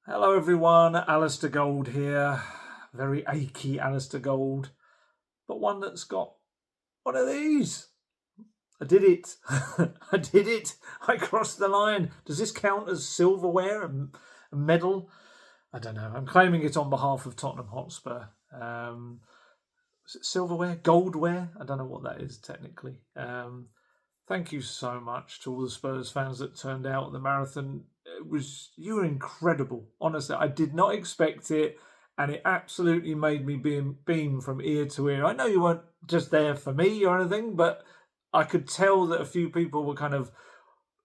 Hello everyone, Alistair Gold here. Very achy Alistair Gold, but one that's got one of these. I did it. I did it. I crossed the line. Does this count as silverware and a medal? I don't know. I'm claiming it on behalf of Tottenham Hotspur. Is it silverware? Goldware? I don't know what that is technically. Thank you so much to all the Spurs fans that turned out at the marathon. You were incredible. Honestly, I did not expect it, and it absolutely made me beam from ear to ear. I know you weren't just there for me or anything, but I could tell that a few people were kind of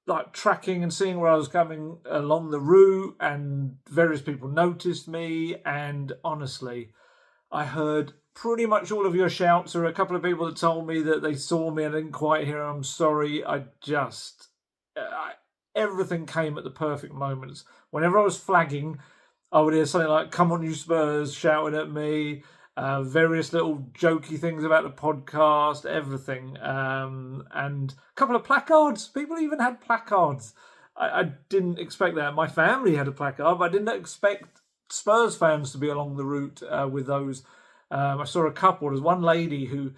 like tracking and seeing where I was coming along the route, and various people noticed me. And honestly, I heard pretty much all of your shouts. There were a couple of people that told me that they saw me and didn't quite hear. I'm sorry. Everything came at the perfect moments. Whenever I was flagging, I would hear something like, "Come on, you Spurs," shouting at me. Various little jokey things about the podcast, everything. And a couple of placards. People even had placards. I didn't expect that. My family had a placard, but I didn't expect Spurs fans to be along the route with those. I saw a couple. There's one lady who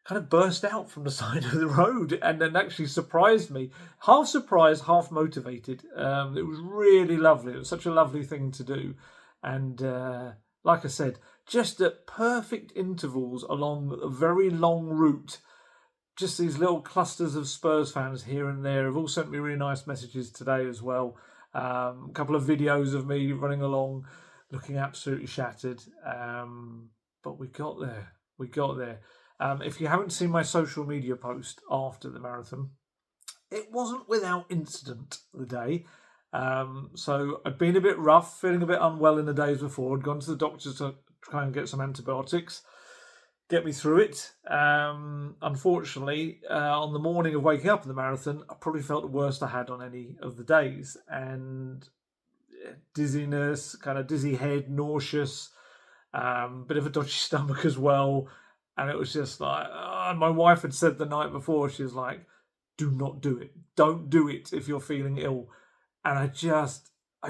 kind of burst out from the side of the road and then actually surprised me. Half surprised, half motivated. It was really lovely. It was such a lovely thing to do. And like I said, just at perfect intervals along a very long route, just these little clusters of Spurs fans here and there have all sent me really nice messages today as well. A couple of videos of me running along looking absolutely shattered. But we got there. We got there. If you haven't seen my social media post after the marathon, it wasn't without incident the day. So I'd been a bit rough, feeling a bit unwell in the days before. I'd gone to the doctor to try and get some antibiotics, get me through it. Unfortunately, on the morning of waking up in the marathon, I probably felt the worst I had on any of the days. And dizziness, kind of dizzy head, nauseous, bit of a dodgy stomach as well. And it was just like, my wife had said the night before, she was like, "Do not do it. Don't do it if you're feeling ill." And I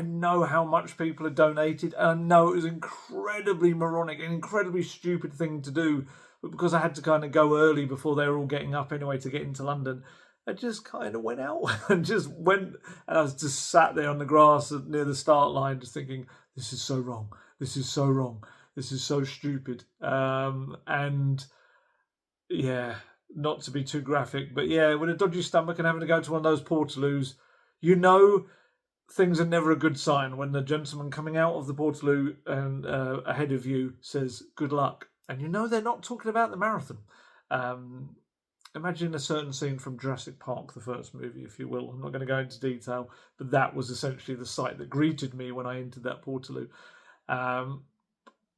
know how much people had donated. And I know it was incredibly moronic, an incredibly stupid thing to do. But because I had to kind of go early before they were all getting up anyway to get into London, I just kind of went out and just went. And I was just sat there on the grass near the start line just thinking, this is so wrong. This is so wrong. This is so stupid. And yeah, not to be too graphic, but yeah, with a dodgy stomach and having to go to one of those portaloos, you know things are never a good sign when the gentleman coming out of the portaloo and ahead of you says good luck. And you know they're not talking about the marathon. Imagine a certain scene from Jurassic Park, the first movie, if you will. I'm not going to go into detail, but that was essentially the sight that greeted me when I entered that portaloo.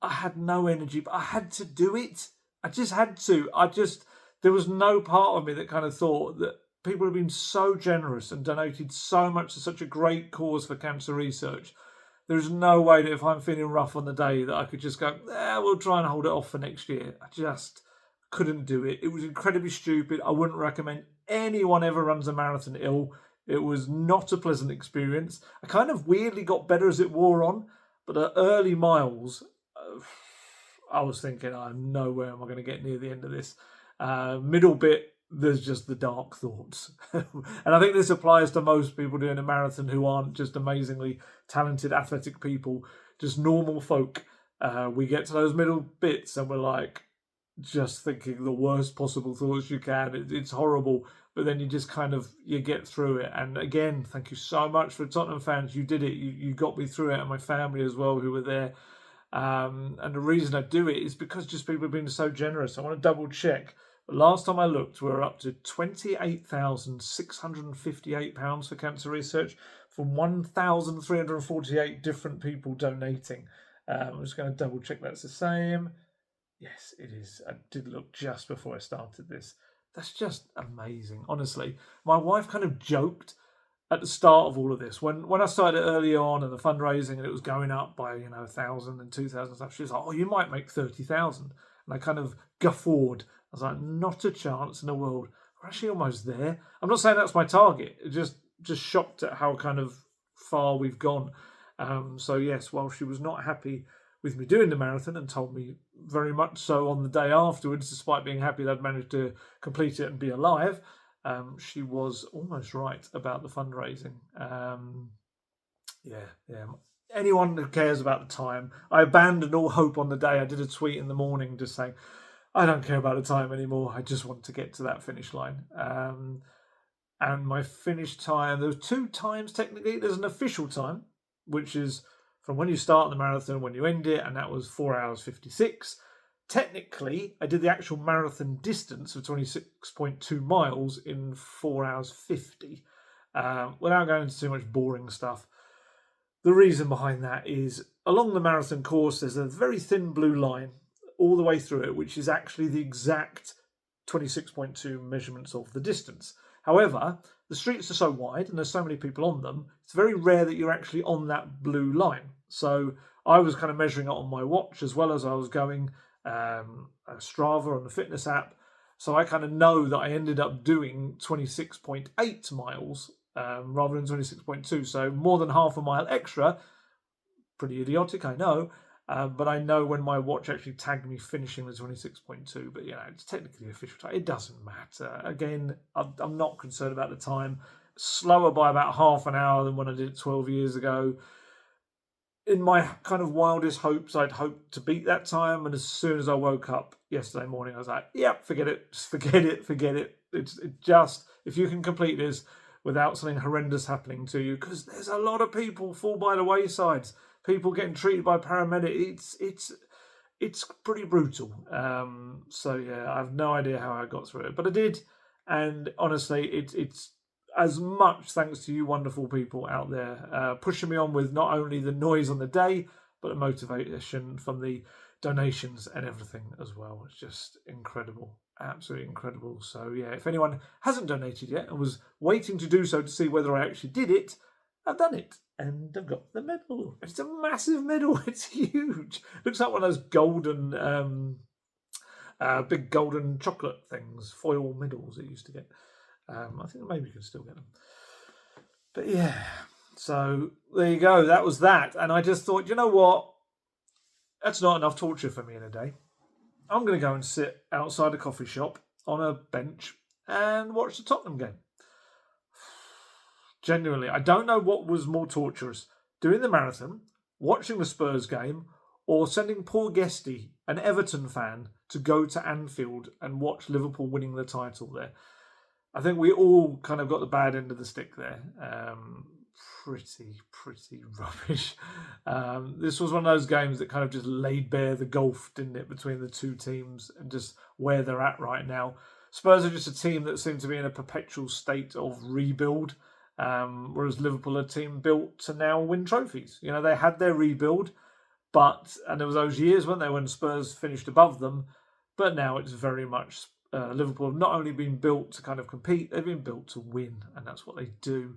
I had no energy, but I had to do it. I just had to. There was no part of me that kind of thought that people have been so generous and donated so much to such a great cause for cancer research. There's no way that if I'm feeling rough on the day that I could just go, we'll try and hold it off for next year. I just couldn't do it. It was incredibly stupid. I wouldn't recommend anyone ever runs a marathon ill. It was not a pleasant experience. I kind of weirdly got better as it wore on, but the early miles, I was thinking, nowhere am I going to get near the end of this. Middle bit, there's just the dark thoughts. And I think this applies to most people doing a marathon who aren't just amazingly talented athletic people, just normal folk. We get to those middle bits and we're like, just thinking the worst possible thoughts you can. It's horrible. But then you just you get through it. And again, thank you so much for Tottenham fans. You did it. You got me through it, and my family as well who were there. And the reason I do it is because just people have been so generous. I want to double check. But last time I looked, we were up to £28,658 for cancer research from 1,348 different people donating. I'm just going to double check that's the same. Yes, it is. I did look just before I started this. That's just amazing. Honestly, my wife kind of joked at the start of all of this, when I started early on and the fundraising and it was going up by 1,000 and 2,000 stuff, she was like, "Oh, you might make 30,000." And I kind of guffawed. I was like, "Not a chance in the world. We're actually almost there." I'm not saying that's my target. It just shocked at how kind of far we've gone. So yes, while she was not happy with me doing the marathon and told me very much so on the day afterwards, despite being happy that I'd managed to complete it and be alive, she was almost right about the fundraising. Yeah. Anyone who cares about the time, I abandoned all hope on the day. I did a tweet in the morning just saying, I don't care about the time anymore. I just want to get to that finish line. And my finish time, there were 2 times technically. There's an official time, which is from when you start the marathon, when you end it, and that was 4 hours 56. Technically, I did the actual marathon distance of 26.2 miles in 4 hours 50. Without going into too much boring stuff, the reason behind that is along the marathon course, there's a very thin blue line all the way through it, which is actually the exact 26.2 measurements of the distance. However, the streets are so wide and there's so many people on them, it's very rare that you're actually on that blue line. So I was kind of measuring it on my watch as well as I was going Strava on the fitness app. So I kind of know that I ended up doing 26.8 miles rather than 26.2. So more than half a mile extra. Pretty idiotic, I know. But I know when my watch actually tagged me finishing the 26.2. But, it's technically official time. It doesn't matter. Again, I'm not concerned about the time. Slower by about half an hour than when I did it 12 years ago. In my kind of wildest hopes, I'd hoped to beat that time. And as soon as I woke up yesterday morning, I was like, forget it. Just forget it. It's just, if you can complete this without something horrendous happening to you, because there's a lot of people fall by the waysides. People getting treated by paramedics. It's pretty brutal. So I have no idea how I got through it, but I did. And honestly, it's as much thanks to you wonderful people out there pushing me on with not only the noise on the day, but the motivation from the donations and everything as well. It's just incredible. Absolutely incredible. So if anyone hasn't donated yet and was waiting to do so to see whether I actually did it, I've done it. And I've got the medal. It's a massive medal. It's huge. Looks like one of those golden, big golden chocolate things, foil medals that you used to get. I think maybe you can still get them. But so there you go. That was that. And I just thought, you know what? That's not enough torture for me in a day. I'm going to go and sit outside a coffee shop on a bench and watch the Tottenham game. Genuinely, I don't know what was more torturous, doing the marathon, watching the Spurs game, or sending poor Guesty, an Everton fan, to go to Anfield and watch Liverpool winning the title there. I think we all kind of got the bad end of the stick there. Pretty rubbish. This was one of those games that kind of just laid bare the gulf, didn't it, between the two teams and just where they're at right now. Spurs are just a team that seem to be in a perpetual state of rebuild. Whereas Liverpool are a team built to now win trophies. They had their rebuild, and there was those years, weren't there, when Spurs finished above them, but now it's very much Liverpool have not only been built to kind of compete, they've been built to win, and that's what they do.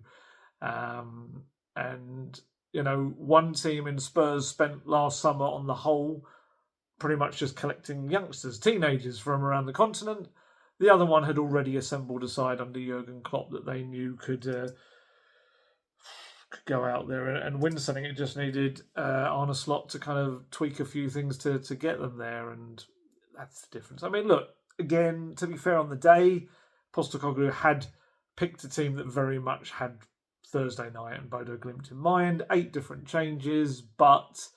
One team in Spurs spent last summer on the whole pretty much just collecting youngsters, teenagers from around the continent. The other one had already assembled a side under Jurgen Klopp that they knew could go out there and win something. It just needed Arne Slot to kind of tweak a few things to get them there, and that's the difference. I mean, look, again, to be fair, on the day, Postecoglou had picked a team that very much had Thursday night and Bodo Glimt in mind. 8 different changes, but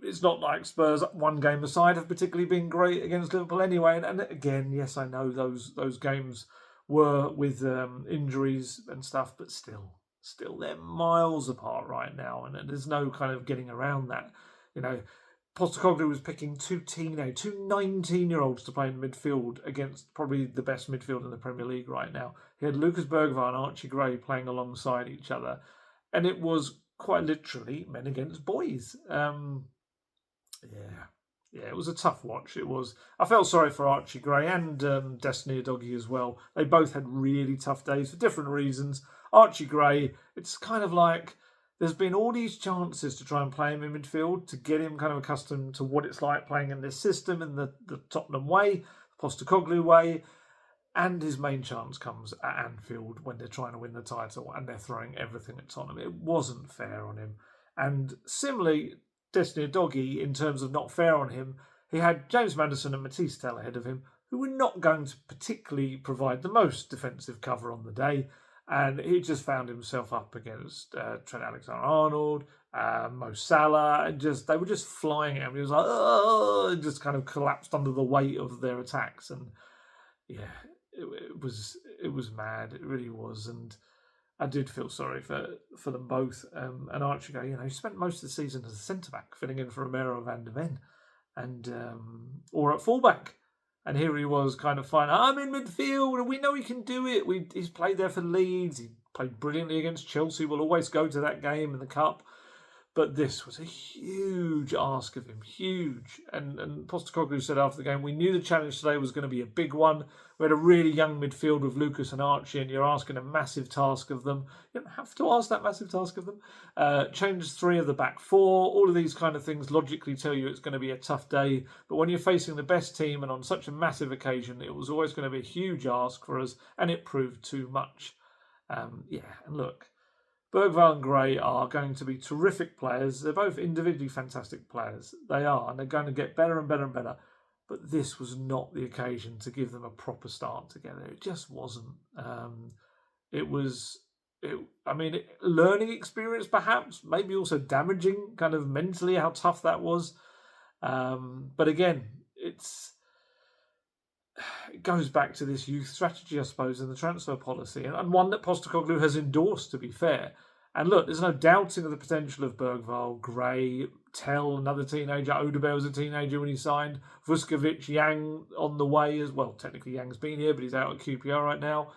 it's not like Spurs, one game aside, have particularly been great against Liverpool anyway. And again, yes, I know those games were with injuries and stuff, but still they're miles apart right now, and there's no kind of getting around that. Postecoglou was picking two 19-year-olds to play in midfield against probably the best midfield in the Premier League right now. He had Lucas Bergwijn and Archie Gray playing alongside each other, and it was quite literally men against boys. It was a tough watch. It was. I felt sorry for Archie Gray and Destiny Udogie as well. They both had really tough days for different reasons. Archie Gray, it's kind of like there's been all these chances to try and play him in midfield to get him kind of accustomed to what it's like playing in this system, in the Tottenham way, Postecoglou way. And his main chance comes at Anfield when they're trying to win the title and they're throwing everything at Tottenham. It wasn't fair on him. And similarly, Destiny Doggy, in terms of not fair on him, he had James Maddison and Matisse Tell ahead of him, who were not going to particularly provide the most defensive cover on the day. And he just found himself up against Trent Alexander-Arnold, Mo Salah, and they were just flying at him. He was like, oh, and just kind of collapsed under the weight of their attacks. And yeah, it was mad. It really was, and I did feel sorry for them both. And Archie, he spent most of the season as a centre back, filling in for Romero van der Ven, and or at fullback. And here he was, kind of fine. I'm in midfield, and we know he can do it. He's played there for Leeds. He played brilliantly against Chelsea. We'll always go to that game in the cup. But this was a huge ask of him, huge. And Postecoglou said after the game, we knew the challenge today was going to be a big one. We had a really young midfield with Lucas and Archie, and you're asking a massive task of them. You don't have to ask that massive task of them. Change 3 of the back 4. All of these kind of things logically tell you it's going to be a tough day. But when you're facing the best team and on such a massive occasion, it was always going to be a huge ask for us, and it proved too much. And look, Bergvall and Gray are going to be terrific players. They're both individually fantastic players. They are, and they're going to get better and better and better. But this was not the occasion to give them a proper start together. It just wasn't. Learning experience perhaps, maybe also damaging kind of mentally how tough that was. But again, it goes back to this youth strategy, I suppose, and the transfer policy, and one that Postecoglou has endorsed, to be fair. And look, there's no doubting of the potential of Bergvall, Gray, Tell, another teenager. Odegaard was a teenager when he signed. Vuskovic, Yang on the way as well. Technically, Yang's been here, but he's out at QPR right now.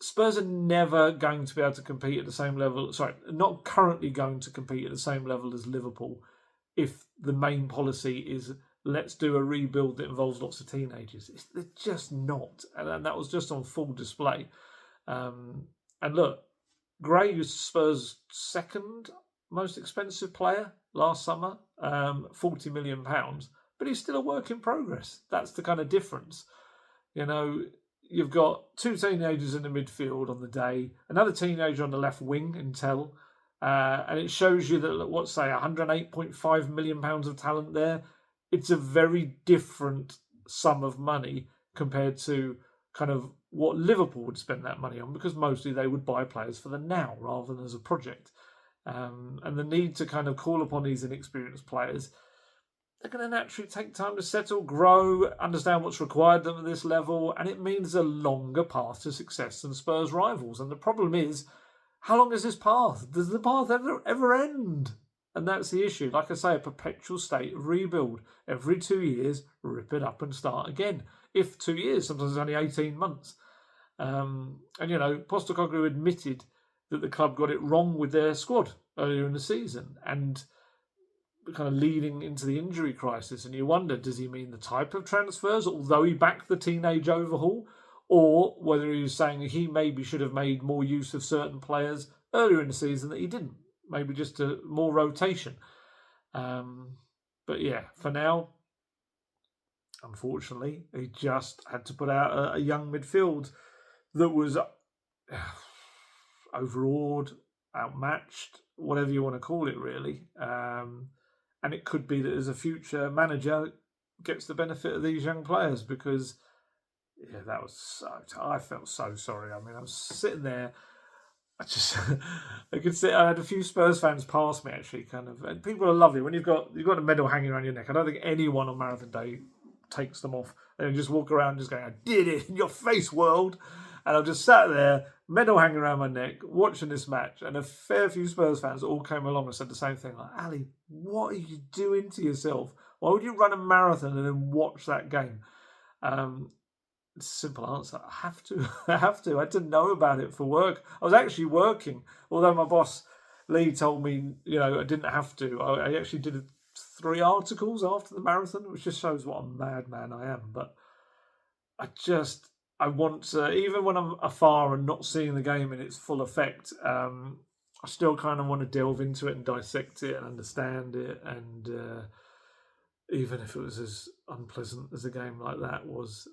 Spurs are never going to be able to compete at the same level. Sorry, not currently going to compete at the same level as Liverpool if the main policy is let's do a rebuild that involves lots of teenagers. They're just not. And that was just on full display. And look, Gray was Spurs' second most expensive player last summer, £40 million, but he's still a work in progress. That's the kind of difference. You've got 2 teenagers in the midfield on the day, another teenager on the left wing in Tell, and it shows you that, £108.5 million of talent there. It's a very different sum of money compared to kind of what Liverpool would spend that money on, because mostly they would buy players for the now rather than as a project. And the need to kind of call upon these inexperienced players, they're going to naturally take time to settle, grow, understand what's required of them at this level, and it means a longer path to success than Spurs rivals. And the problem is, how long is this path? Does the path ever end? And that's the issue. Like I say, a perpetual state of rebuild. Every 2 years, rip it up and start again. If 2 years, sometimes it's only 18 months. Postecoglou admitted that the club got it wrong with their squad earlier in the season and kind of leading into the injury crisis. And you wonder, does he mean the type of transfers, although he backed the teenage overhaul, or whether he was saying he maybe should have made more use of certain players earlier in the season that he didn't. Maybe just more rotation. But yeah, for now, unfortunately, he just had to put out a young midfield that was overawed, outmatched, whatever you want to call it, really. And it could be that as a future manager gets the benefit of these young players, because that was I felt so sorry. I mean, I was sitting there. I had a few Spurs fans pass me, actually, kind of, and people are lovely when you've got a medal hanging around your neck. I don't think anyone on Marathon Day takes them off. They just walk around just going, I did it in your face, world. And I've just sat there, medal hanging around my neck, watching this match, and a fair few Spurs fans all came along and said the same thing, like, Ali, what are you doing to yourself? Why would you run a marathon and then watch that game? It's a simple answer. I have to. I had to know about it for work. I was actually working, although my boss, Lee, told me, I didn't have to. I actually did 3 articles after the marathon, which just shows what a madman I am. But I want to, even when I'm afar and not seeing the game in its full effect, I still kind of want to delve into it and dissect it and understand it. And even if it was as unpleasant as a game like that was,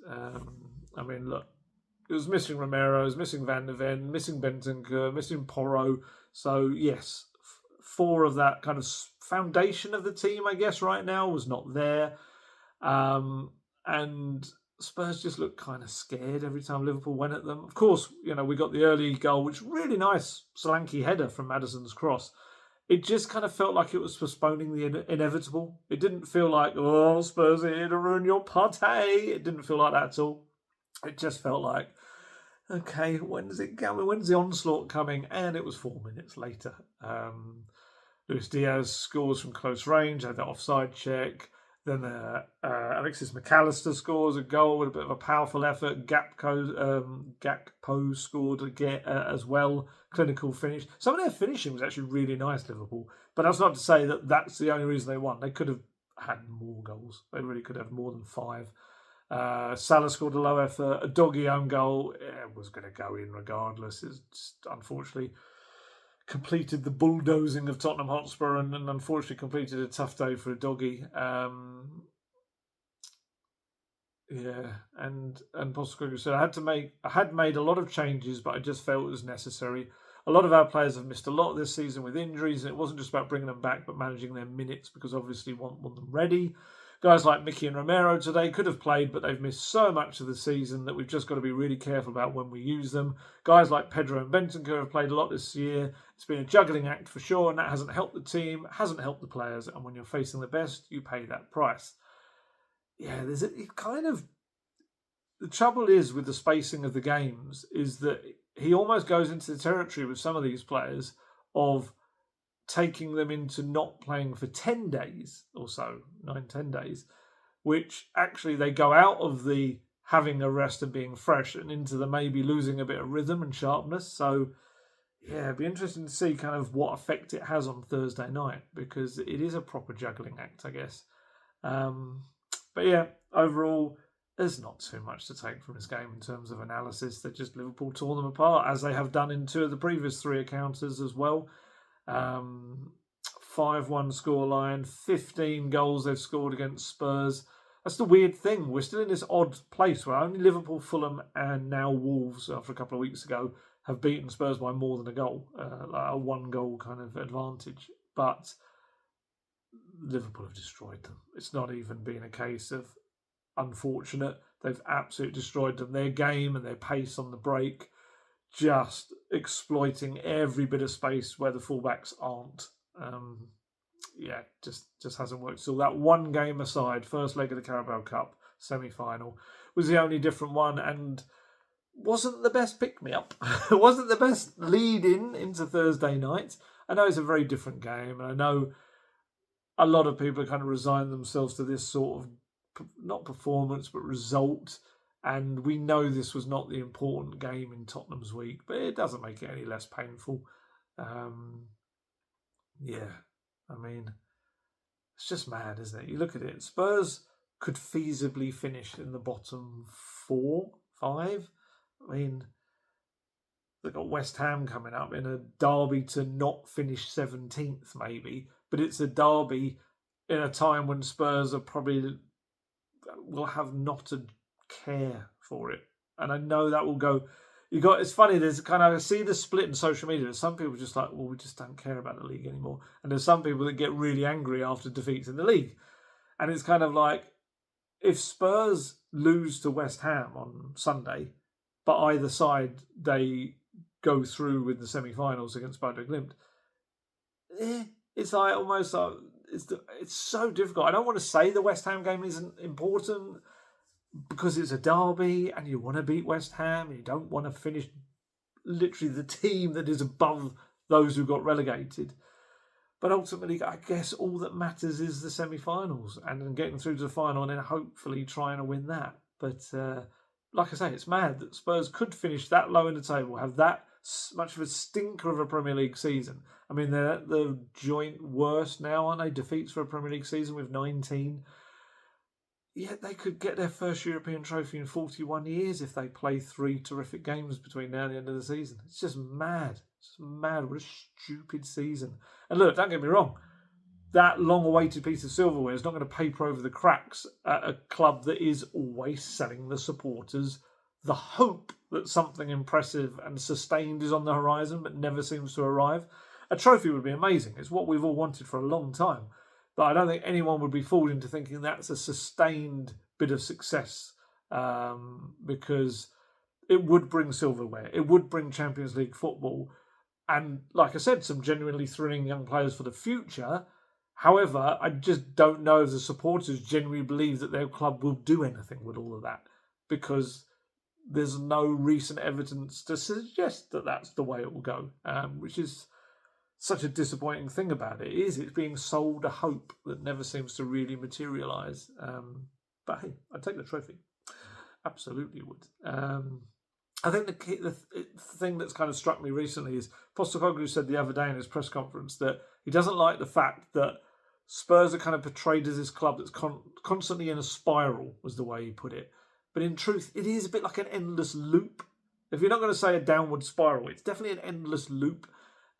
look, It was missing Romero, it was missing Van der Ven, missing Bentancur, missing Porro. So, yes, 4 of that kind of foundation of the team, I guess, right now was not there. And Spurs just looked kind of scared every time Liverpool went at them. Of course, we got the early goal, which really nice Solanke header from Maddison's cross. It just kind of felt like it was postponing the inevitable. It didn't feel like, oh, Spurs are here to ruin your party. It didn't feel like that at all. It just felt like, okay, when's it coming? When's the onslaught coming? And it was 4 minutes later. Luis Diaz scores from close range, had that offside check. Then Alexis McAllister scores a goal with a bit of a powerful effort. Gakpo scored again as well. Clinical finish. Some of their finishing was actually really nice, Liverpool. But that's not to say that that's the only reason they won. They could have had more goals. They really could have more than 5. Salah scored a low effort. A doggy own goal. It was going to go in regardless. It's just, unfortunately, completed the bulldozing of Tottenham Hotspur and unfortunately completed a tough day for a doggy. And Postecoglou said, I had made a lot of changes, but I just felt it was necessary. A lot of our players have missed a lot this season with injuries, and it wasn't just about bringing them back, but managing their minutes because obviously want them ready. Guys like Mickey and Romero today could have played, but they've missed so much of the season that we've just got to be really careful about when we use them. Guys like Pedro and Bentancur have played a lot this year. It's been a juggling act for sure, and that hasn't helped the team, hasn't helped the players, and when you're facing the best, you pay that price. Yeah, the trouble is with the spacing of the games is that he almost goes into the territory with some of these players of taking them into not playing for 10 days or so, 9-10 days, which actually they go out of the having a rest and being fresh and into the maybe losing a bit of rhythm and sharpness. So, yeah, it'd be interesting to see kind of what effect it has on Thursday night because it is a proper juggling act, I guess. But yeah, overall, there's not too much to take from this game in terms of analysis. That just Liverpool tore them apart, as they have done in 2 of the previous 3 encounters as well. 5-1 scoreline, 15 goals they've scored against Spurs. That's the weird thing. We're still in this odd place where only Liverpool, Fulham, and now Wolves, after a couple of weeks ago, have beaten Spurs by more than a goal, like a 1-goal kind of advantage. But Liverpool have destroyed them. It's not even been a case of unfortunate. They've absolutely destroyed them. Their game and their pace on the break, just exploiting every bit of space where the fullbacks aren't. Just hasn't worked. So that one game aside, first leg of the Carabao Cup semi-final was the only different one and wasn't the best pick-me-up. It wasn't the best lead-in into Thursday night. I know it's a very different game, and I know a lot of people kind of resign themselves to this sort of, not performance, but result. And we know this was not the important game in Tottenham's week, but it doesn't make it any less painful. It's just mad, isn't it? You look at it, Spurs could feasibly finish in the bottom 4, 5. They've got West Ham coming up in a derby to not finish 17th, maybe. But it's a derby in a time when Spurs are probably will have not a care for it. And I know that will go. It's funny, there's kind of, I see the split in social media. There's some people just like, well, we just don't care about the league anymore. And there's some people that get really angry after defeats in the league. And it's kind of like, if Spurs lose to West Ham on Sunday, but either side they go through with the semi-finals against Bodo Glimt, it's like almost like it's so difficult. I don't want to say the West Ham game isn't important because it's a derby and you want to beat West Ham and you don't want to finish literally the team that is above those who got relegated. But ultimately, I guess all that matters is the semi-finals and then getting through to the final and then hopefully trying to win that. But like I say, it's mad that Spurs could finish that low in the table, have that much of a stinker of a Premier League season. I mean, they're the joint worst now, aren't they? Defeats for a Premier League season with 19. Yet they could get their first European trophy in 41 years if they play 3 terrific games between now and the end of the season. It's just mad. It's mad. What a stupid season. And look, don't get me wrong. That long-awaited piece of silverware is not going to paper over the cracks at a club that is always selling the supporters the hope that something impressive and sustained is on the horizon but never seems to arrive. A trophy would be amazing. It's what we've all wanted for a long time. But I don't think anyone would be fooled into thinking that's a sustained bit of success, because it would bring silverware. It would bring Champions League football. And like I said, some genuinely thrilling young players for the future. However, I just don't know if the supporters genuinely believe that their club will do anything with all of that, because there's no recent evidence to suggest that that's the way it will go, which is such a disappointing thing about it. It's being sold a hope that never seems to really materialise. But hey, I'd take the trophy. Absolutely would. I think the thing that's kind of struck me recently is Postecoglou said the other day in his press conference that he doesn't like the fact that Spurs are kind of portrayed as this club that's constantly in a spiral, was the way he put it. But in truth, it is a bit like an endless loop. If you're not going to say a downward spiral, it's definitely an endless loop.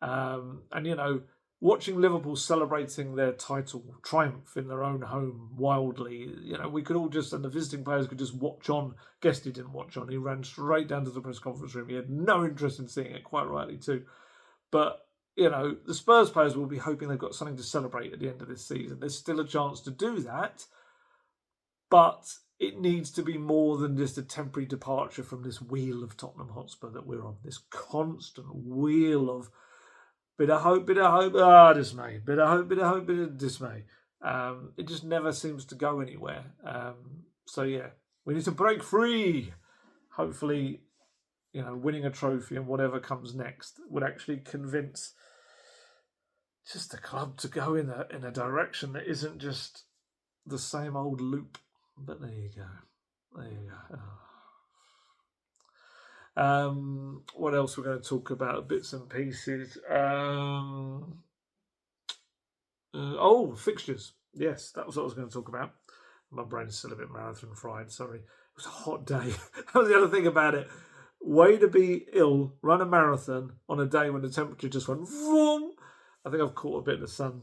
And, you know, watching Liverpool celebrating their title triumph in their own home wildly, you know, we could all just, and the visiting players could just watch on. Guesty didn't watch on. He ran straight down to the press conference room. He had no interest in seeing it, quite rightly too. But, you know, the Spurs players will be hoping they've got something to celebrate at the end of this season. There's still a chance to do that, but it needs to be more than just a temporary departure from this wheel of Tottenham Hotspur that we're on, this constant wheel of bit of hope, dismay. Bit of hope, bit of dismay. It just never seems to go anywhere. So, yeah, we need to break free. Hopefully, you know, winning a trophy and whatever comes next would actually convince just the club to go in a direction that isn't just the same old loop. But there you go. There you go. What else we're going to talk about? Bits and pieces. Fixtures. Yes, that was what I was going to talk about. My brain's still a bit marathon fried. Sorry, it was a hot day. That was the other thing about it. Way to be ill, run a marathon on a day when the temperature just went vroom. I think I've caught a bit of the sun.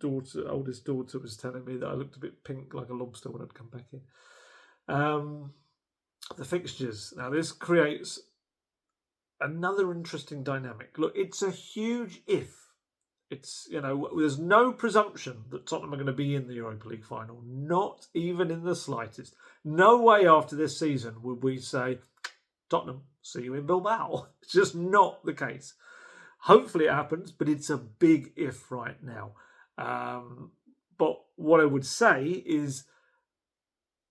Oldest daughter was telling me that I looked a bit pink like a lobster when I'd come back in. The fixtures. Now, this creates another interesting dynamic. Look, it's a huge if. It's, you know, there's no presumption that Tottenham are going to be in the Europa League final, not even in the slightest. No way after this season would we say, Tottenham, see you in Bilbao. It's just not the case. Hopefully it happens, but it's a big if right now. But what I would say is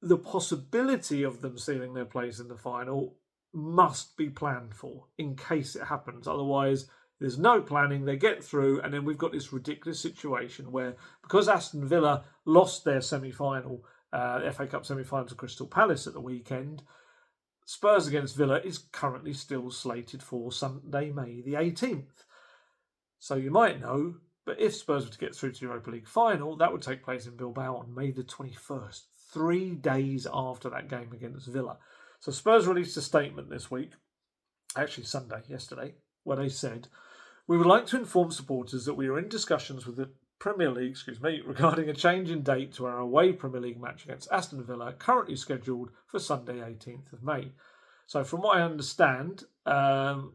the possibility of them sealing their place in the final must be planned for in case it happens. Otherwise, there's no planning, they get through, and then we've got this ridiculous situation where, because Aston Villa lost their semi-final, FA Cup semi-final to Crystal Palace at the weekend, Spurs against Villa is currently still slated for Sunday, May the 18th. So you might know, but if Spurs were to get through to the Europa League final, that would take place in Bilbao on May the 21st, 3 days after that game against Villa. So Spurs released a statement this week, actually Sunday, yesterday, where they said, "We would like to inform supporters that we are in discussions with the Premier League, regarding a change in date to our away Premier League match against Aston Villa, currently scheduled for Sunday 18th of May. So from what I understand,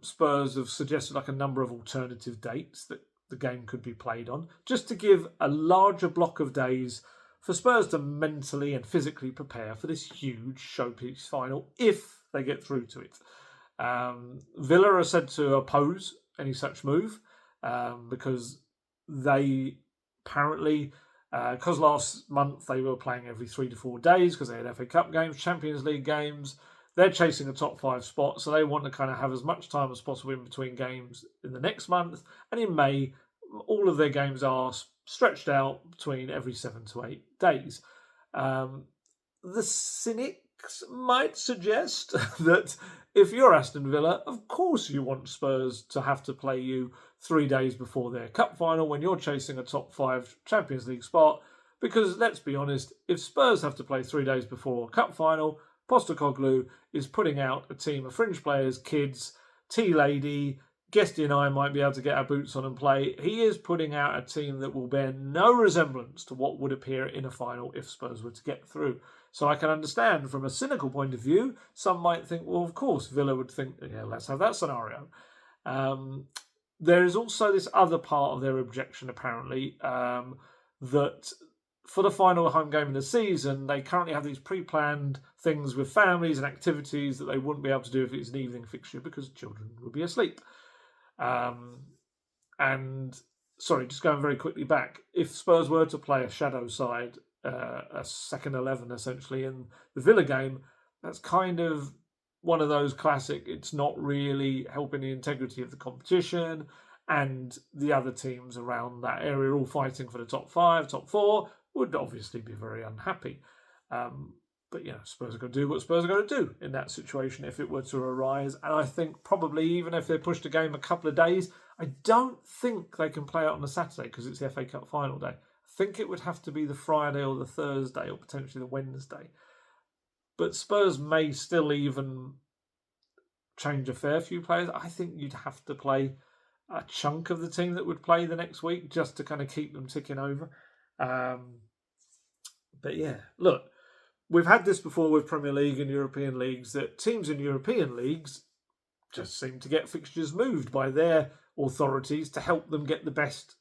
Spurs have suggested like a number of alternative dates that the game could be played on, just to give a larger block of days for Spurs to mentally and physically prepare for this huge showpiece final, if they get through to it. Villa are said to oppose any such move, because they apparently, because last month they were playing every 3 to 4 days because they had FA Cup games, Champions League games. They're chasing a top 5 spot, so they want to kind of have as much time as possible in between games in the next month. And in May, all of their games are stretched out between every 7 to 8 days. The cynics might suggest that if you're Aston Villa, of course you want Spurs to have to play you 3 days before their cup final when you're chasing a top 5 Champions League spot. Because let's be honest, if Spurs have to play 3 days before a cup final, Postecoglou is putting out a team of fringe players, kids, tea lady, Guesty and I might be able to get our boots on and play. He is putting out a team that will bear no resemblance to what would appear in a final if Spurs were to get through. So I can understand from a cynical point of view, some might think, well, of course, Villa would think, yeah, let's have that scenario. There is also this other part of their objection, apparently, that for the final home game of the season, they currently have these pre-planned things with families and activities that they wouldn't be able to do if it's an evening fixture because children would be asleep. And sorry, just going very quickly back, if Spurs were to play a shadow side, a second 11 essentially in the Villa game, that's kind of one of those classic, it's not really helping the integrity of the competition, and the other teams around that area all fighting for the top 5, top 4 would obviously be very unhappy. But, Spurs are going to do what Spurs are going to do in that situation if it were to arise. And I think probably even if they pushed a game a couple of days, I don't think they can play it on the Saturday because it's the FA Cup final day. I think it would have to be the Friday or the Thursday or potentially the Wednesday. But Spurs may still even change a fair few players. I think you'd have to play a chunk of the team that would play the next week just to kind of keep them ticking over. But yeah, look, we've had this before with Premier League and European leagues, that teams in European leagues just seem to get fixtures moved by their authorities to help them get the best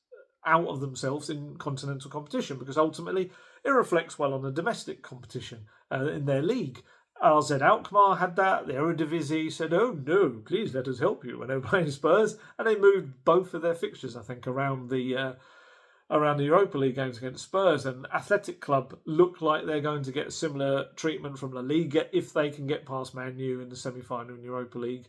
out of themselves in continental competition, because ultimately it reflects well on the domestic competition in their league. RZ Alkmaar had that. The Eredivisie said, oh no, please let us help you when they were playing Spurs. And they moved both of their fixtures, I think, around the Europa League games against Spurs. And Athletic Club look like they're going to get similar treatment from La Liga if they can get past Man U in the semi-final in Europa League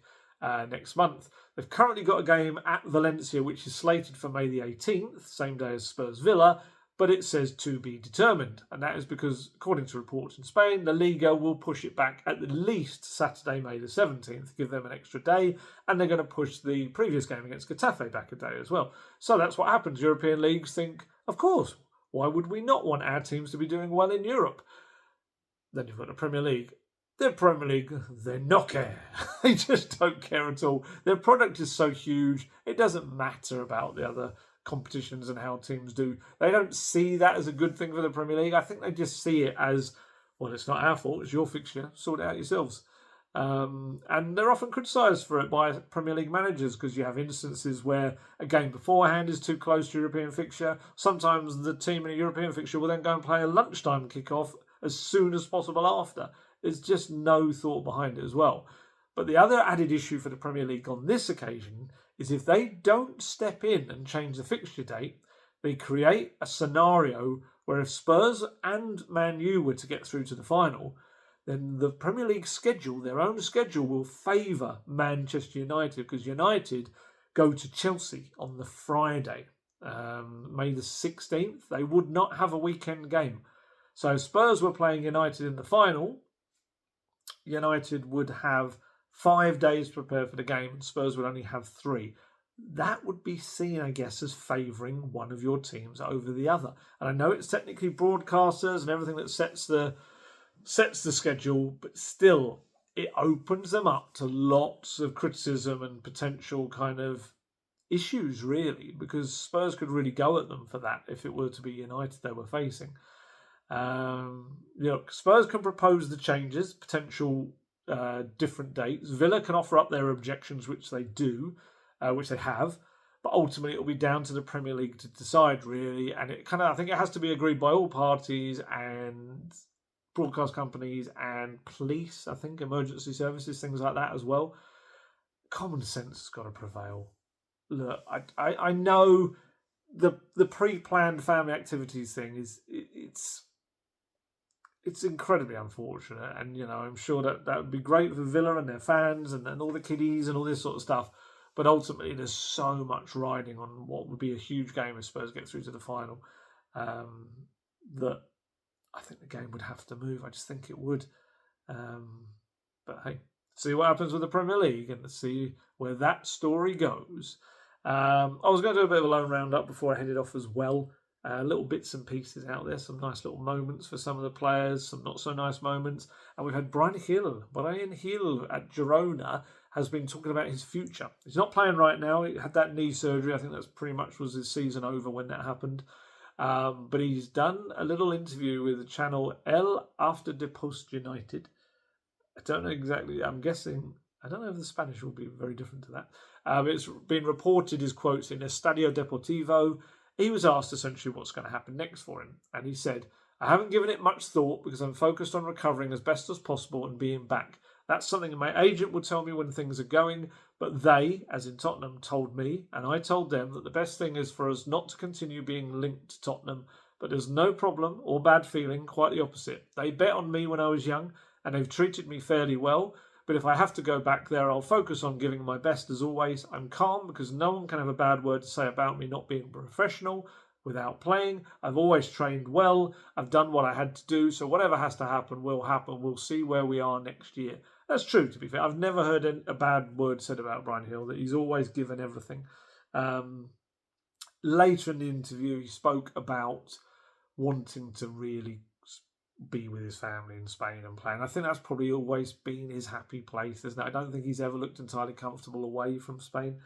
next month. They've currently got a game at Valencia, which is slated for May the 18th, same day as Spurs Villa, but it says to be determined. And that is because, according to reports in Spain, La Liga will push it back at least Saturday, May the 17th, give them an extra day, and they're going to push the previous game against Getafe back a day as well. So that's what happens. European leagues think, of course, why would we not want our teams to be doing well in Europe? Then you've got the Premier League. The Premier League, they not care. They just don't care at all. Their product is so huge, it doesn't matter about the other competitions and how teams do. They don't see that as a good thing for the Premier League. I think they just see it as, well, it's not our fault, it's your fixture, sort it out yourselves. And they're often criticised for it by Premier League managers because you have instances where a game beforehand is too close to European fixture. Sometimes the team in a European fixture will then go and play a lunchtime kick-off as soon as possible after. There's just no thought behind it as well. But the other added issue for the Premier League on this occasion is if they don't step in and change the fixture date, they create a scenario where if Spurs and Man U were to get through to the final, then the Premier League schedule, their own schedule, will favour Manchester United because United go to Chelsea on the Friday, May the 16th. They would not have a weekend game. So if Spurs were playing United in the final, United would have 5 days to prepare for the game and Spurs would only have 3. That would be seen, I guess, as favouring one of your teams over the other. And I know it's technically broadcasters and everything that sets the schedule, but still, it opens them up to lots of criticism and potential kind of issues, really, because Spurs could really go at them for that if it were to be United they were facing. Spurs can propose the changes, potential different dates. Villa can offer up their objections, which they do, which they have, but ultimately it'll be down to the Premier League to decide, really. And I think it has to be agreed by all parties and broadcast companies and police, I think, emergency services, things like that as well. Common sense has got to prevail. Look, I know the pre-planned family activities thing it's incredibly unfortunate, and I'm sure that would be great for Villa and their fans and all the kiddies and all this sort of stuff. But ultimately, there's so much riding on what would be a huge game if Spurs get through to the final that I think the game would have to move. I just think it would. But hey, see what happens with the Premier League and see where that story goes. I was going to do a bit of a lone roundup before I headed off as well. Little bits and pieces out there, some nice little moments for some of the players, some not so nice moments. And we've had Brian Hill at Girona has been talking about his future. He's not playing right now. He had that knee surgery. I think that's pretty much was his season over when that happened. But he's done a little interview with the channel El After de Post United. I don't know exactly. I'm guessing. I don't know if the Spanish will be very different to that. It's been reported his quotes in Estadio Deportivo. He was asked essentially what's going to happen next for him. And he said, I haven't given it much thought because I'm focused on recovering as best as possible and being back. That's something my agent will tell me when things are going, but they, as in Tottenham, told me, and I told them that the best thing is for us not to continue being linked to Tottenham, but there's no problem or bad feeling, quite the opposite. They bet on me when I was young, and they've treated me fairly well, but if I have to go back there, I'll focus on giving my best as always. I'm calm because no one can have a bad word to say about me not being professional without playing. I've always trained well. I've done what I had to do, so whatever has to happen will happen. We'll see where we are next year. That's true, to be fair. I've never heard a bad word said about Brian Hill, that he's always given everything. Later in the interview, he spoke about wanting to really be with his family in Spain and play. And I think that's probably always been his happy place, isn't it? I don't think he's ever looked entirely comfortable away from Spain.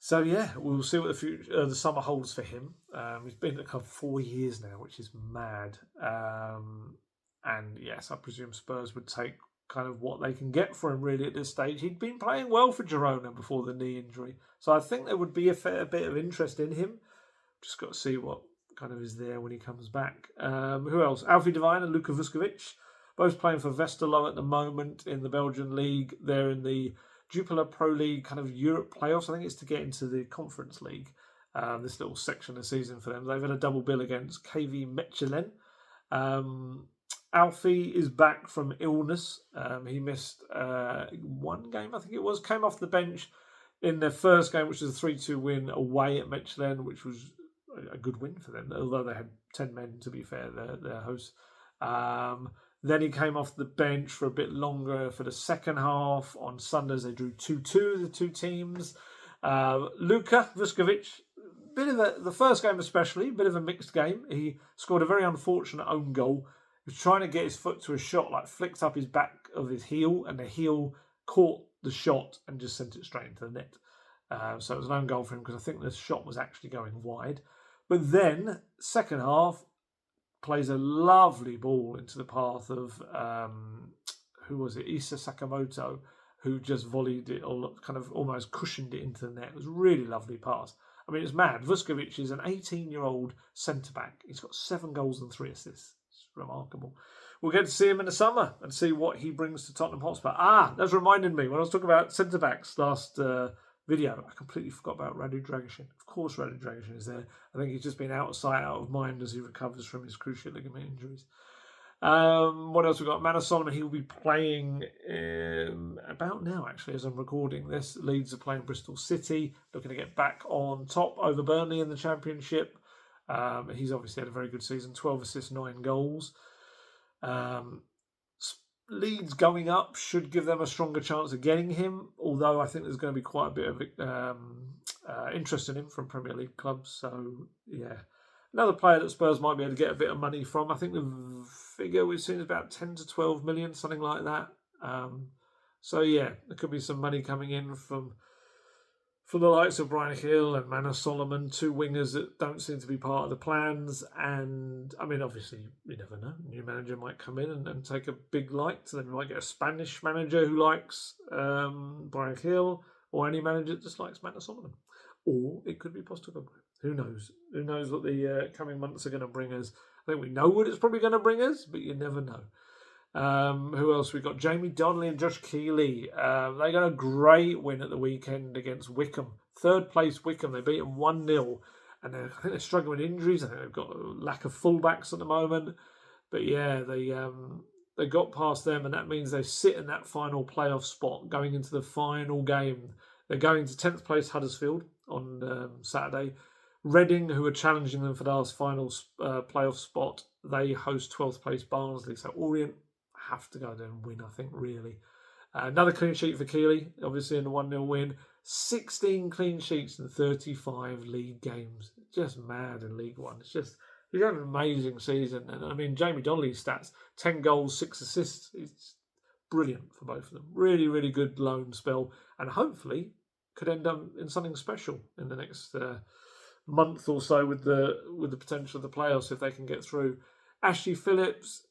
So yeah, we'll see what the future, the summer holds for him. He's been at the club 4 years now, which is mad. And yes, I presume Spurs would take kind of what they can get for him really at this stage. He'd been playing well for Girona before the knee injury, so I think there would be a fair bit of interest in him. Just got to see what kind of is there when he comes back. Who else? Alfie Devine and Luka Vuskovic, both playing for Westerlo at the moment in the Belgian league. They're in the Jupiler Pro League kind of Europe playoffs. I think it's to get into the Conference League, this little section of the season for them. They've had a double bill against KV Mechelen. Alfie is back from illness. He missed one game, I think it was. Came off the bench in their first game, which was a 3-2 win away at Mechelen, which was a good win for them, although they had 10 men, to be fair, their hosts. Then he came off the bench for a bit longer for the second half. On Sundays, they drew 2-2, the two teams. Luka Vuskovic, the first game especially, a bit of a mixed game. He scored a very unfortunate own goal. He was trying to get his foot to a shot, like flicked up his back of his heel, and the heel caught the shot and just sent it straight into the net. So it was an own goal for him because I think the shot was actually going wide. But then, second half, plays a lovely ball into the path of, who was it, Issa Sakamoto, who just volleyed it, or kind of almost cushioned it into the net. It was a really lovely pass. I mean, it's mad. Vuskovic is an 18-year-old centre-back. He's got 7 goals and 3 assists. It's remarkable. We'll get to see him in the summer and see what he brings to Tottenham Hotspur. That's reminded me, when I was talking about centre-backs last video, I completely forgot about Radu Dragic. Of course Radu Dragic is there. I think he's just been out of sight, out of mind as he recovers from his cruciate ligament injuries. What else we got? Manor Solomon, he will be playing about now, actually, as I'm recording this. Leeds are playing Bristol City, looking to get back on top over Burnley in the Championship. He's obviously had a very good season, 12 assists, 9 goals. Leeds going up should give them a stronger chance of getting him, although I think there's going to be quite a bit of interest in him from Premier League clubs. So, yeah. Another player that Spurs might be able to get a bit of money from. I think the figure we've seen is about 10 to 12 million, something like that. So, yeah, there could be some money coming in from the likes of Brian Hill and Manor Solomon, 2 wingers that don't seem to be part of the plans. And, I mean, obviously, you never know. A new manager might come in and take a big like to them. You might get a Spanish manager who likes Brian Hill, or any manager that just likes Manor Solomon. Or it could be Postecoglou. Who knows? Who knows what the coming months are going to bring us? I think we know what it's probably going to bring us, but you never know. Who else? We've got Jamie Donnelly and Josh Keeley. They got a great win at the weekend against Wickham. 3rd place Wickham. They beat them 1-0. And I think they're struggling with injuries. I think they've got a lack of fullbacks at the moment. But yeah, they got past them, and that means they sit in that final playoff spot going into the final game. They're going to 10th place Huddersfield on Saturday. Reading, who are challenging them for the last final playoff spot, they host 12th place Barnsley. So Orient have to go there and win, I think, really. Another clean sheet for Keeley, obviously in the 1-0 win. 16 clean sheets in 35 league games. Just mad in League One. He's had an amazing season. And I mean, Jamie Donnelly's stats, 10 goals, 6 assists. It's brilliant for both of them. Really, really good loan spell, and hopefully could end up in something special in the next month or so with the potential of the playoffs if they can get through. Ashley Phillips,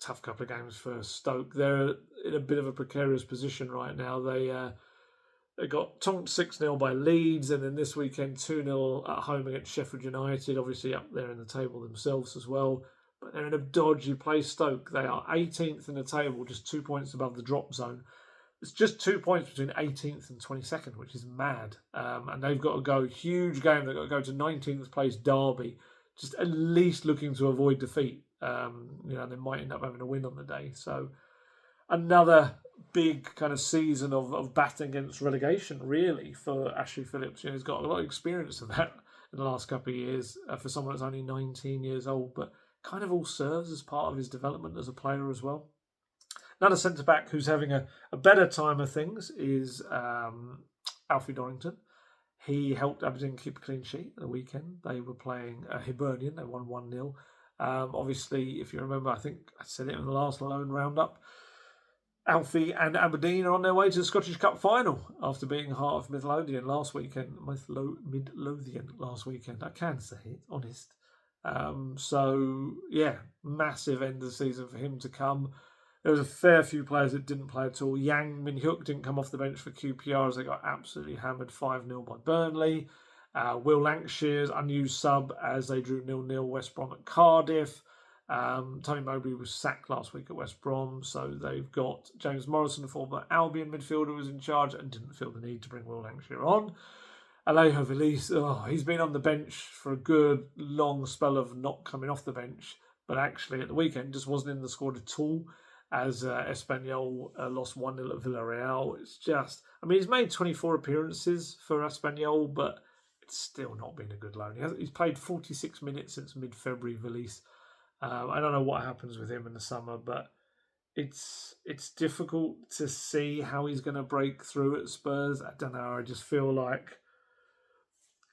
tough couple of games for Stoke. They're in a bit of a precarious position right now. They got tonked 6-0 by Leeds, and then this weekend 2-0 at home against Sheffield United, obviously up there in the table themselves as well. But they're in a dodgy place, Stoke. They are 18th in the table, just 2 points above the drop zone. It's just 2 points between 18th and 22nd, which is mad. And they've got to go, huge game, they've got to go to 19th place Derby, just at least looking to avoid defeat. They might end up having a win on the day. So another big kind of season of battling against relegation, really, for Ashley Phillips. He's got a lot of experience of that in the last couple of years for someone that's only 19 years old, but kind of all serves as part of his development as a player as well. Another centre-back who's having a better time of things is Alfie Dorrington. He helped Aberdeen keep a clean sheet at the weekend. They were playing Hibernian. They won 1-0. Obviously, if you remember, I think I said it in the last loan roundup, Alfie and Aberdeen are on their way to the Scottish Cup final after being Heart of Midlothian last weekend. Midlothian last weekend. I can say it, honest. Massive end of the season for him to come. There was a fair few players that didn't play at all. Yang Min-hyuk didn't come off the bench for QPR as they got absolutely hammered 5-0 by Burnley. Will Lancashire's unused sub as they drew 0-0 West Brom at Cardiff. Tony Mowbray was sacked last week at West Brom, so they've got James Morrison, the former Albion midfielder, was in charge and didn't feel the need to bring Will Lancashire on. Alejo Velez, he's been on the bench for a good long spell of not coming off the bench, but actually at the weekend just wasn't in the squad at all as Espanyol lost 1-0 at Villarreal. It's just, he's made 24 appearances for Espanyol, but it's still not been a good loan. He's played 46 minutes since mid-February, Velez. I don't know what happens with him in the summer, but it's difficult to see how he's going to break through at Spurs. I don't know. I just feel like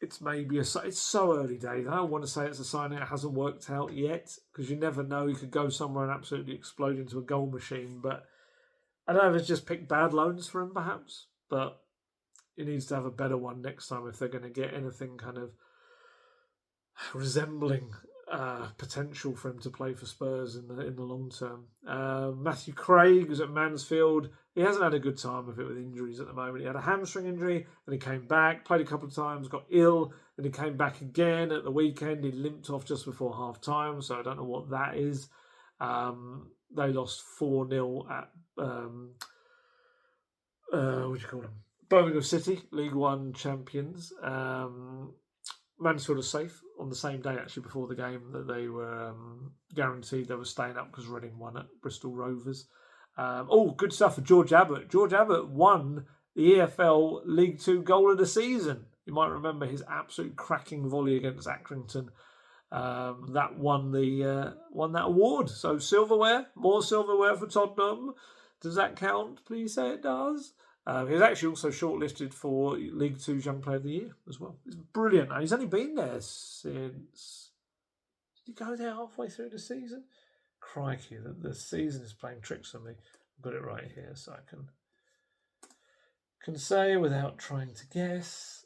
it's maybe it's so early days. I don't want to say it's a sign that hasn't worked out yet, because you never know. He could go somewhere and absolutely explode into a goal machine. But I don't know if it's just picked bad loans for him, perhaps. But he needs to have a better one next time if they're going to get anything kind of resembling potential for him to play for Spurs in the long term. Matthew Craig was at Mansfield. He hasn't had a good time of it with injuries at the moment. He had a hamstring injury, and he came back, played a couple of times, got ill, and he came back again at the weekend. He limped off just before half time, so I don't know what that is. They lost 4-0 at Birmingham City, League One champions. Mansfield are safe on the same day, actually, before the game that they were guaranteed they were staying up because Reading won at Bristol Rovers. Good stuff for George Abbott. George Abbott won the EFL League 2 goal of the season. You might remember his absolute cracking volley against Accrington. That won that award. So more silverware for Tottenham. Does that count? Please say it does. He was actually also shortlisted for League 2's Young Player of the Year as well. It's brilliant. And he's only been there since... Did he go there halfway through the season? Crikey, the season is playing tricks on me. I've got it right here so I can say without trying to guess.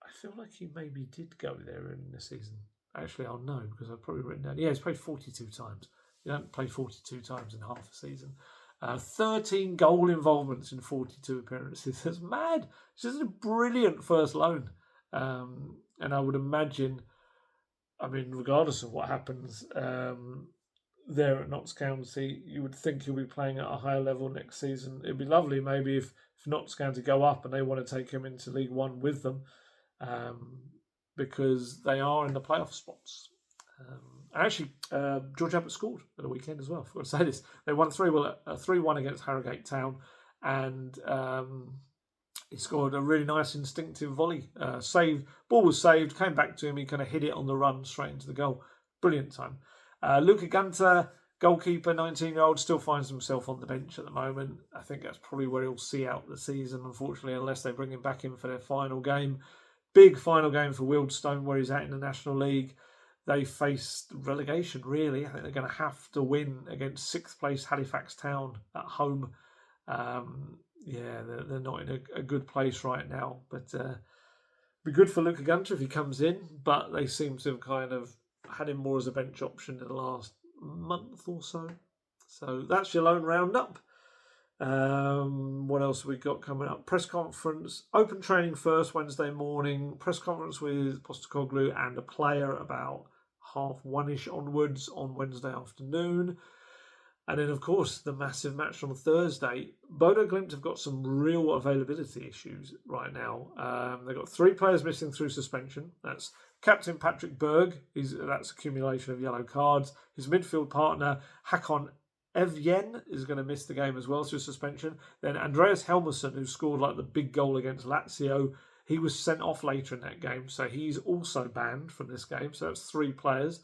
I feel like he maybe did go there in the season. Actually, I'll know because I've probably written down. Yeah, he's played 42 times. You don't play 42 times in half a season. 13 goal involvements in 42 appearances. That's mad. It's just a brilliant first loan. And I would imagine, regardless of what happens there at Notts County, you would think he'll be playing at a higher level next season. It'd be lovely maybe if Notts County go up and they want to take him into League One with them, because they are in the playoff spots. George Abbott scored at the weekend as well. I forgot to say this. They won 3-1 against Harrogate Town, and he scored a really nice instinctive volley. Ball was saved, came back to him, he kind of hit it on the run straight into the goal. Brilliant time. Luca Gunter, goalkeeper, 19-year-old, still finds himself on the bench at the moment. I think that's probably where he'll see out the season, unfortunately, unless they bring him back in for their final game. Big final game for Wealdstone, where he's at in the National League. they face relegation, really. I think they're going to have to win against 6th place Halifax Town at home. They're not in a good place right now. But be good for Luca Gunter if he comes in. But they seem to have kind of had him more as a bench option in the last month or so. So that's your lone roundup. What else have we got coming up? Press conference, open training first Wednesday morning, press conference with Postecoglou and a player about 1:30 onwards on Wednesday afternoon. And then, of course, the massive match on Thursday. Bodo Glimt have got some real availability issues right now. They've got 3 players missing through suspension. That's Captain Patrick Berg. That's accumulation of yellow cards. His midfield partner, Hakon Evjen, is going to miss the game as well through suspension. Then Andreas Helmerson, who scored like the big goal against Lazio, he was sent off later in that game. So he's also banned from this game. So that's 3 players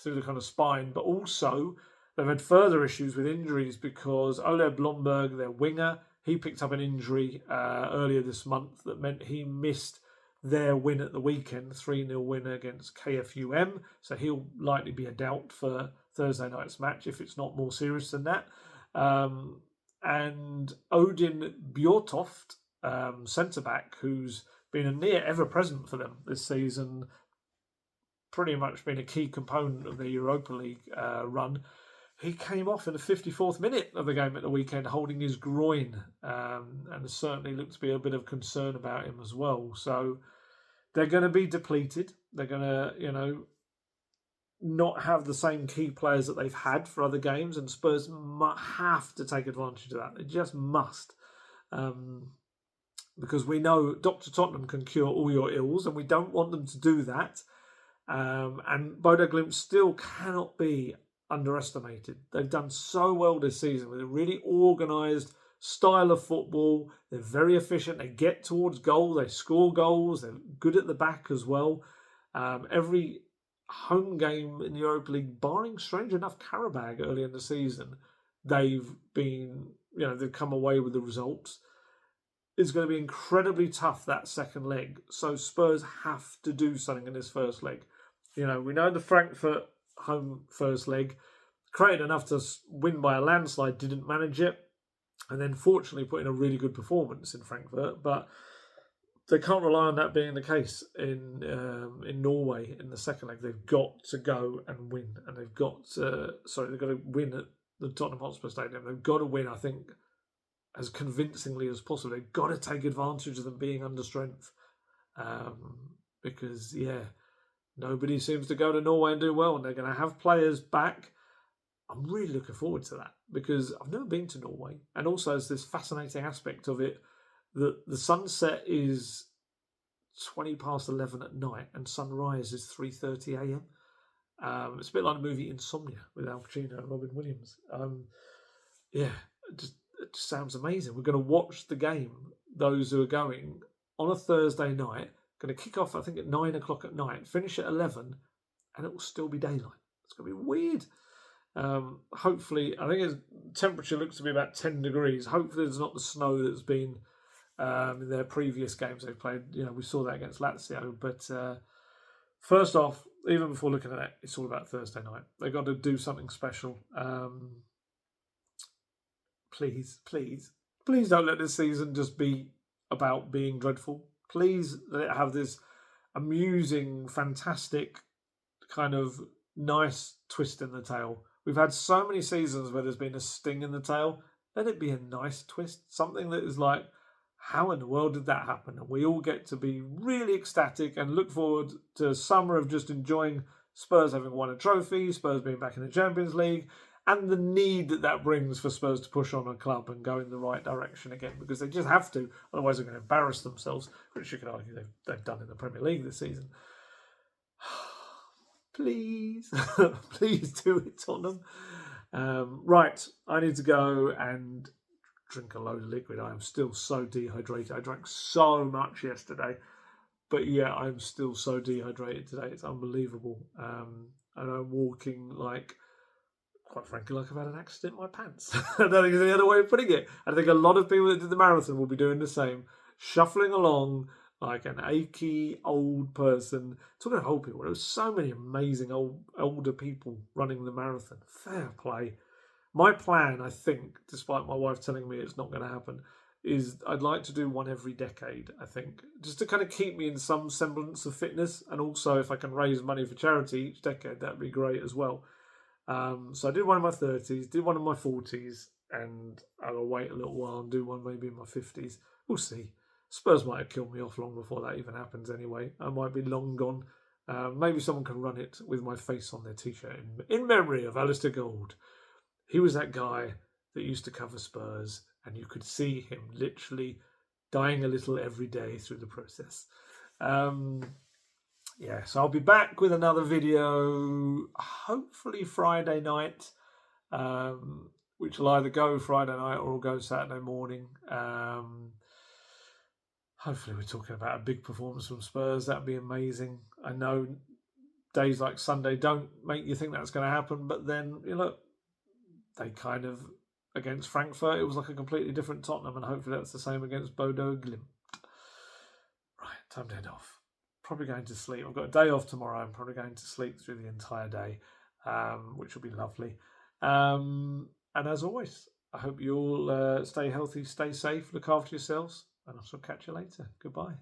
through the kind of spine. But also, they've had further issues with injuries because Ole Blomberg, their winger, he picked up an injury earlier this month that meant he missed their win at the weekend, 3-0 win against KFUM. So he'll likely be a doubt for Thursday night's match if it's not more serious than that. And Odin Bjortoft, centre-back, who's been a near ever-present for them this season, pretty much been a key component of the Europa League run. He came off in the 54th minute of the game at the weekend holding his groin, and there certainly looks to be a bit of concern about him as well. So they're going to be depleted. They're going to, not have the same key players that they've had for other games, and Spurs have to take advantage of that. They just must. Because we know Dr. Tottenham can cure all your ills, and we don't want them to do that. And Bodo Glimt still cannot be underestimated. They've done so well this season with a really organised style of football. They're very efficient. They get towards goal. They score goals. They're good at the back as well. Every home game in the Europa League, barring, strange enough, Karabag early in the season, they've come away with the results. It's going to be incredibly tough, that second leg. So Spurs have to do something in this first leg. We know the Frankfurt home first leg created enough to win by a landslide, didn't manage it, and then fortunately put in a really good performance in Frankfurt. But they can't rely on that being the case in Norway in the second leg. They've got to go and win, and they've got to win at the Tottenham Hotspur Stadium. They've got to win, I think, as convincingly as possible. They've got to take advantage of them being under strength, because nobody seems to go to Norway and do well, and they're going to have players back. I'm really looking forward to that because I've never been to Norway, and also there's this fascinating aspect of it that the sunset is 11:20 at night and sunrise is 3:30 a.m. It's a bit like the movie Insomnia with Al Pacino and Robin Williams. It just sounds amazing. We're going to watch the game, those who are going, on a Thursday night. Going to kick off, I think, at 9 o'clock at night, finish at 11, and it will still be daylight. It's going to be weird. Hopefully, I think its temperature looks to be about 10 degrees. Hopefully, there's not the snow that's been in their previous games they've played. We saw that against Lazio. But first off, even before looking at that, it's all about Thursday night. They've got to do something special. Please don't let this season just be about being dreadful. Please let it have this amusing, fantastic, kind of nice twist in the tail. We've had so many seasons where there's been a sting in the tail. Let it be a nice twist. Something that is like, how in the world did that happen? And we all get to be really ecstatic and look forward to a summer of just enjoying Spurs having won a trophy, Spurs being back in the Champions League, and the need that brings for Spurs to push on a club and go in the right direction again, because they just have to. Otherwise, they're going to embarrass themselves, which you could argue they've done in the Premier League this season. Please, please do it, Tottenham. Right, I need to go and drink a load of liquid. I am still so dehydrated. I drank so much yesterday, but I'm still so dehydrated today. It's unbelievable. And I'm walking quite frankly, like I've had an accident in my pants. I don't think there's any other way of putting it. I think a lot of people that did the marathon will be doing the same, shuffling along like an achy old person. Talking of old people, there were so many amazing older people running the marathon. Fair play. My plan, I think, despite my wife telling me it's not going to happen, is I'd like to do one every decade, I think, just to kind of keep me in some semblance of fitness. And also, if I can raise money for charity each decade, that'd be great as well. So I did one in my 30s, did one in my 40s, and I'll wait a little while and do one maybe in my 50s. We'll see. Spurs might have killed me off long before that even happens anyway. I might be long gone. Maybe someone can run it with my face on their t-shirt in memory of Alistair Gold. He was that guy that used to cover Spurs, and you could see him literally dying a little every day through the process. Yeah, so I'll be back with another video, hopefully Friday night, which will either go Friday night or will go Saturday morning. Hopefully we're talking about a big performance from Spurs. That'd be amazing. I know days like Sunday don't make you think that's going to happen, but then, look, they kind of, against Frankfurt, it was like a completely different Tottenham, and hopefully that's the same against Bodo Glimt. Right, time to head off. Probably going to sleep. I've got a day off tomorrow. I'm probably going to sleep through the entire day, which will be lovely. And as always, I hope you all stay healthy, stay safe, look after yourselves, and I shall catch you later. Goodbye.